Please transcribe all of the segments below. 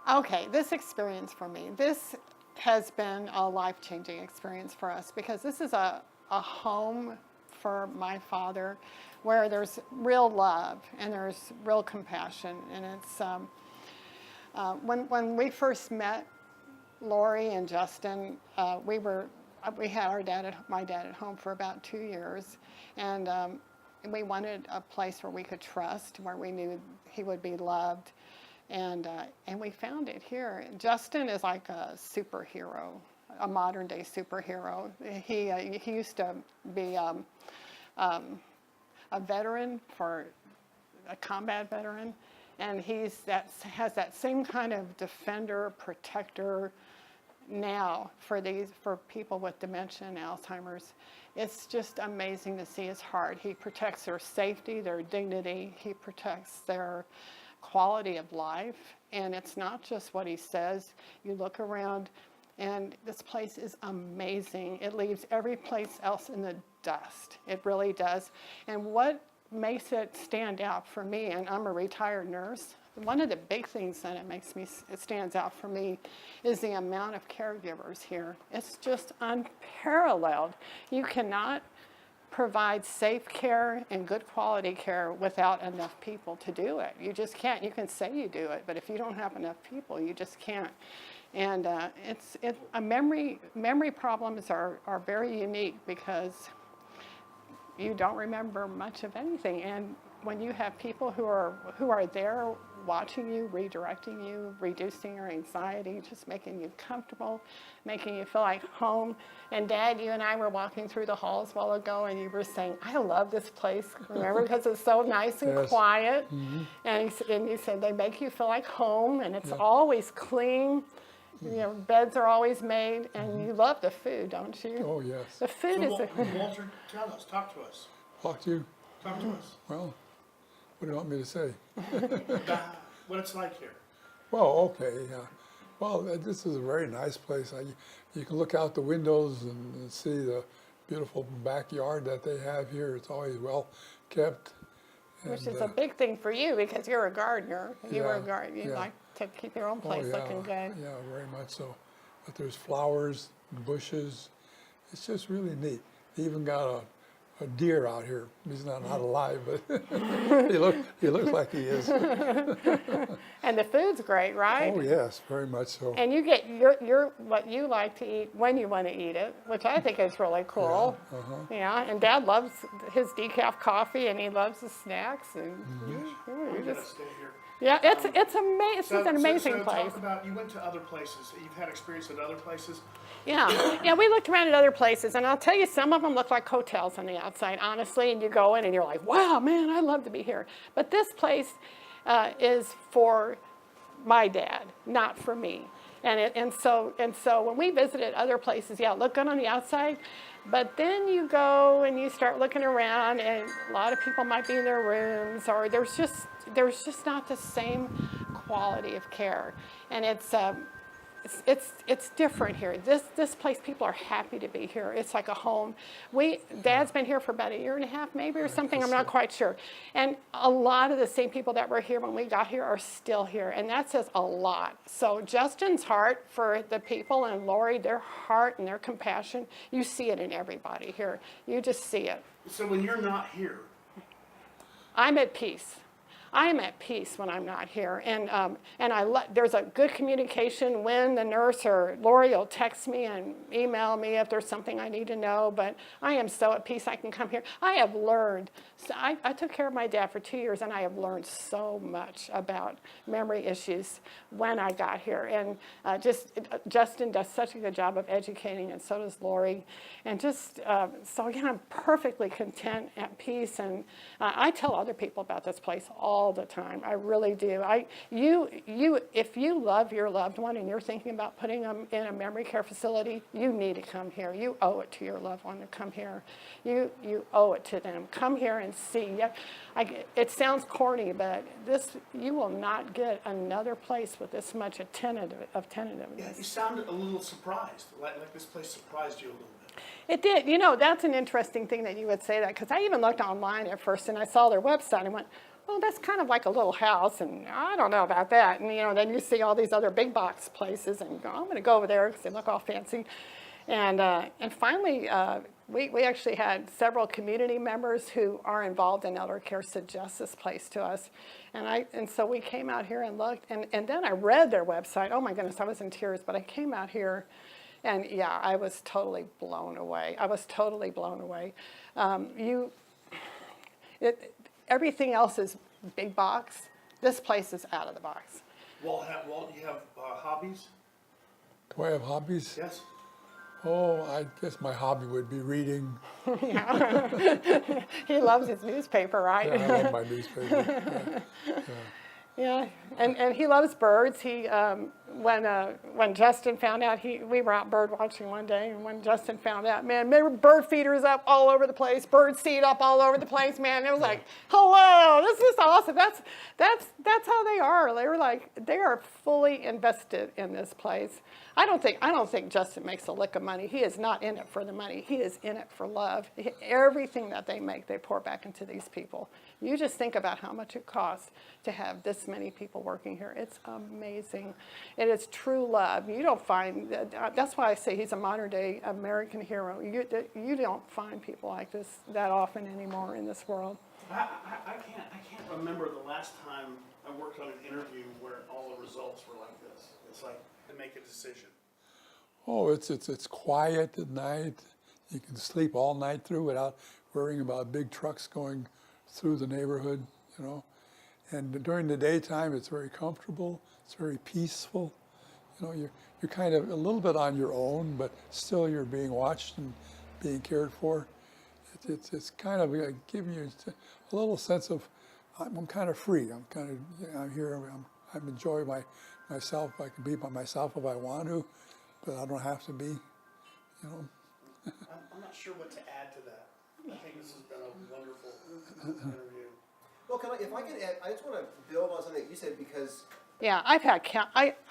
Okay, this experience for me, this has been a life-changing experience for us because this is a home for my father where there's real love and there's real compassion. And it's, when we first met Lori and Justin, we had my dad at home for about 2 years, and we wanted a place where we could trust, where we knew he would be loved, and we found it here. Justin is like a superhero, a modern day superhero. He used to be a veteran, for a combat veteran, and has that same kind of defender, protector now for people with dementia and Alzheimer's. It's just amazing to see his heart. He protects their safety, their dignity. He protects their quality of life, and it's not just what he says. You look around, and this place is amazing. It leaves every place else in the dust. It really does. And what makes it stand out for me, and I'm a retired nurse, one of the big things that it stands out for me is the amount of caregivers here. It's just unparalleled. You cannot provide safe care and good quality care without enough people to do it. You just can't. You can say you do it, but if you don't have enough people, you just can't. And memory problems are very unique because you don't remember much of anything. And when you have people who are there watching you, redirecting you, reducing your anxiety, just making you comfortable, making you feel like home. And Dad, you and I were walking through the halls a while ago, and you were saying, I love this place, remember, because it's so nice and Yes. quiet. Mm-hmm. And you said they make you feel like home, and it's always clean. You know, beds are always made, and you love the food, don't you? Oh, yes. The food is... Walter, tell us, talk to us. Talk to you. Talk to us Well, what do you want me to say? about what it's like here. Well, okay. Well, this is a very nice place. You can look out the windows and see the beautiful backyard that they have here. It's always well kept. Which And, is a big thing for you because you're a gardener. You were a Yeah, gardener. You yeah. like to keep your own place looking good. Yeah, very much so. But there's flowers, bushes. It's just really neat. They even got a deer out here. He's not alive, but he looks like he is. And the food's great, right? Oh yes, very much so. And you get your what you like to eat when you want to eat it, which I think is really cool. Yeah, uh-huh. Yeah, and Dad loves his decaf coffee, and he loves the snacks, and you I'm gonna just stay here. yeah, it's amazing. It's just an amazing so place. Talk about, you went to other places. You've had experience at other places. Yeah, we looked around at other places, and I'll tell you, some of them look like hotels on the outside, honestly, and you go in and you're like, wow, man, I'd love to be here. But this place is for my dad, not for me. And so when we visited other places, yeah, it looked good on the outside, but then you go and you start looking around, and a lot of people might be in their rooms, or there's just not the same quality of care, and it's different here. This place, people are happy to be here. It's like a home. Dad's been here for about 1.5 years, maybe, or something. I'm not quite sure. And a lot of the same people that were here when we got here are still here, and that says a lot. So Justin's heart for the people, and Lori, their heart and their compassion, you see it in everybody here. You just see it. So when you're not here, I'm at peace. I am at peace when I'm not here, and there's a good communication when the nurse or Lori will text me and email me if there's something I need to know, but I am so at peace I can come here. I have learned, I took care of my dad for 2 years, and I have learned so much about memory issues when I got here, and Justin does such a good job of educating, and so does Lori, and so yeah, I'm perfectly content, at peace, and I tell other people about this place all the time. I really do. If you love your loved one and you're thinking about putting them in a memory care facility, you need to come here. You owe it to your loved one to come here. You owe it to them. Come here and see. It sounds corny, but you will not get another place with this much attentiveness. yeah, you sounded a little surprised, like this place surprised you a little bit. It did. You know, that's an interesting thing that you would say that, because I even looked online at first and I saw their website and went, well, that's kind of like a little house, and I don't know about that. And, then you see all these other big box places, and you go, I'm going to go over there because they look all fancy. And finally, we actually had several community members who are involved in elder care suggest this place to us. And so we came out here and looked, and then I read their website. Oh my goodness, I was in tears, but I came out here, and yeah, I was totally blown away. Everything else is big box. This place is out of the box. Walt, do you have hobbies? Do I have hobbies? Yes. Oh, I guess my hobby would be reading. He loves his newspaper, right? Yeah, I love my newspaper. Yeah. Yeah, and he loves birds. When Justin found out, we were out bird watching one day, and when Justin found out, man, there were bird feeders up all over the place, bird seed up all over the place, man. It was like, hello, this is awesome. That's how they are. They are fully invested in this place. I don't think Justin makes a lick of money. He is not in it for the money. He is in it for love. Everything that they make, they pour back into these people. You just think about how much it costs to have this many people working here. It's amazing. It is true love. You don't find, that's why I say he's a modern day American hero. You don't find people like this that often anymore in this world. I can't remember the last time I worked on an interview where all the results were like this. It's like to make a decision. Oh, it's quiet at night. You can sleep all night through without worrying about big trucks going through the neighborhood, And during the daytime, it's very comfortable. It's very peaceful. You're kind of a little bit on your own, but still you're being watched and being cared for. It's kind of giving you a little sense of I'm kind of free. I'm here. I'm enjoying myself. I can be by myself if I want to, but I don't have to be. I'm not sure what to add to that. I think this has been a wonderful interview. Well, if I can add, I just want to build on something that you said because. Yeah, I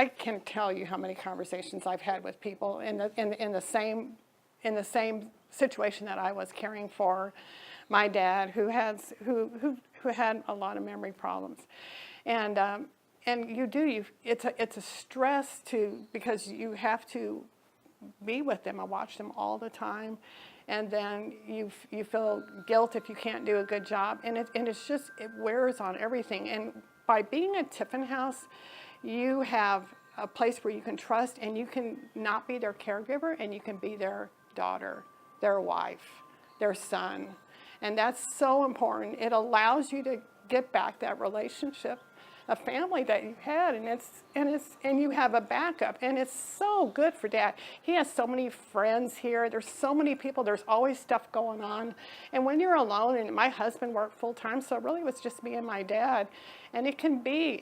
can tell you how many conversations I've had with people in the same situation that I was caring for my dad, who had a lot of memory problems, and it's a stress because you have to be with them and watch them all the time. And then you feel guilt if you can't do a good job, and it wears on everything. And by being at Tiffin House, you have a place where you can trust, and you can not be their caregiver, and you can be their daughter, their wife, their son, and that's so important. It allows you to get back that relationship, a family that you had, and you have a backup, and it's so good for Dad. He has so many friends here. There's so many people. There's always stuff going on, and when you're alone, and my husband worked full time, so it really was just me and my dad, and it can be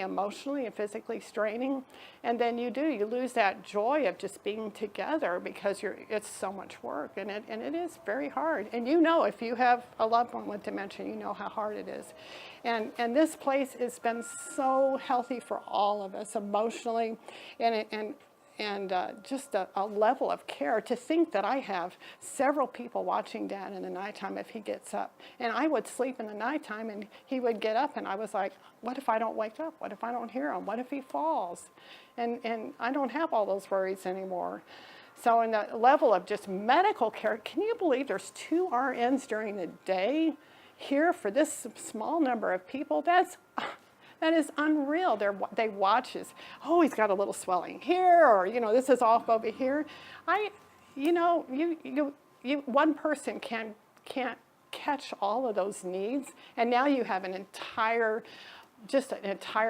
emotionally and physically straining, and then you lose that joy of just being together because it's so much work, and it is very hard. And if you have a loved one with dementia, you know how hard it is. And this place has been so healthy for all of us emotionally, and just a level of care. To think that I have several people watching Dad in the nighttime if he gets up. And I would sleep in the nighttime, and he would get up, and I was like, what if I don't wake up? What if I don't hear him? What if he falls? And I don't have all those worries anymore. So in the level of just medical care, can you believe there's 2 RNs during the day here for this small number of people? That is unreal. They watch us. Oh, he's got a little swelling here, or this is off over here. One person can't catch all of those needs, and now you have an entire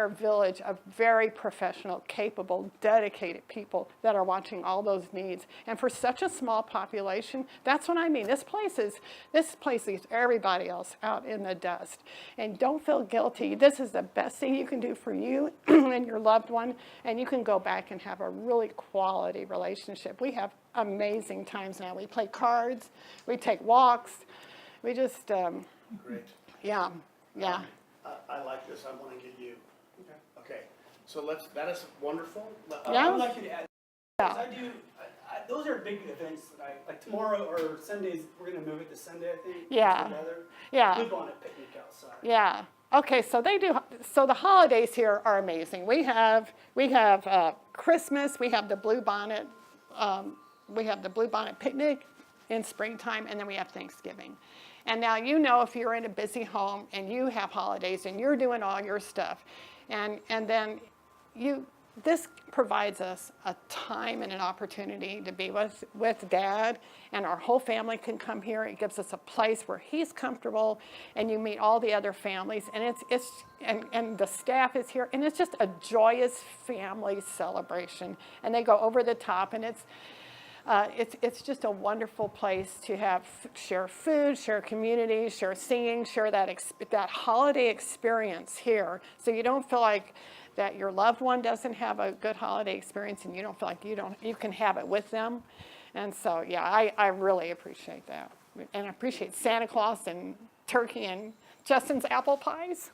village of very professional, capable, dedicated people that are watching all those needs. And for such a small population, that's what I mean. This place leaves everybody else out in the dust. And don't feel guilty. This is the best thing you can do for you and your loved one, and you can go back and have a really quality relationship. We have amazing times now. We play cards, we take walks, we just, Great. yeah. I like this. I want to get you. Okay. So that is wonderful. Yeah. I would like you to add. Yeah. those are big events that like tomorrow or Sundays, we're gonna move it to Sunday, I think. Yeah. Together. Yeah. Blue Bonnet picnic outside. Yeah. Okay, so they do. So the holidays here are amazing. We have Christmas. We have the Blue Bonnet. We have the Blue Bonnet picnic in springtime, and then we have Thanksgiving. And now if you're in a busy home and you have holidays and you're doing all your stuff, and then this provides us a time and an opportunity to be with Dad, and our whole family can come here. It gives us a place where he's comfortable, and you meet all the other families, and and the staff is here, and it's just a joyous family celebration. And they go over the top, and it's just a wonderful place to share food, share community, share singing, share that holiday experience here. So you don't feel like that your loved one doesn't have a good holiday experience, and you don't feel like you can have it with them. And so, yeah, I really appreciate that. And I appreciate Santa Claus and turkey and Justin's apple pies.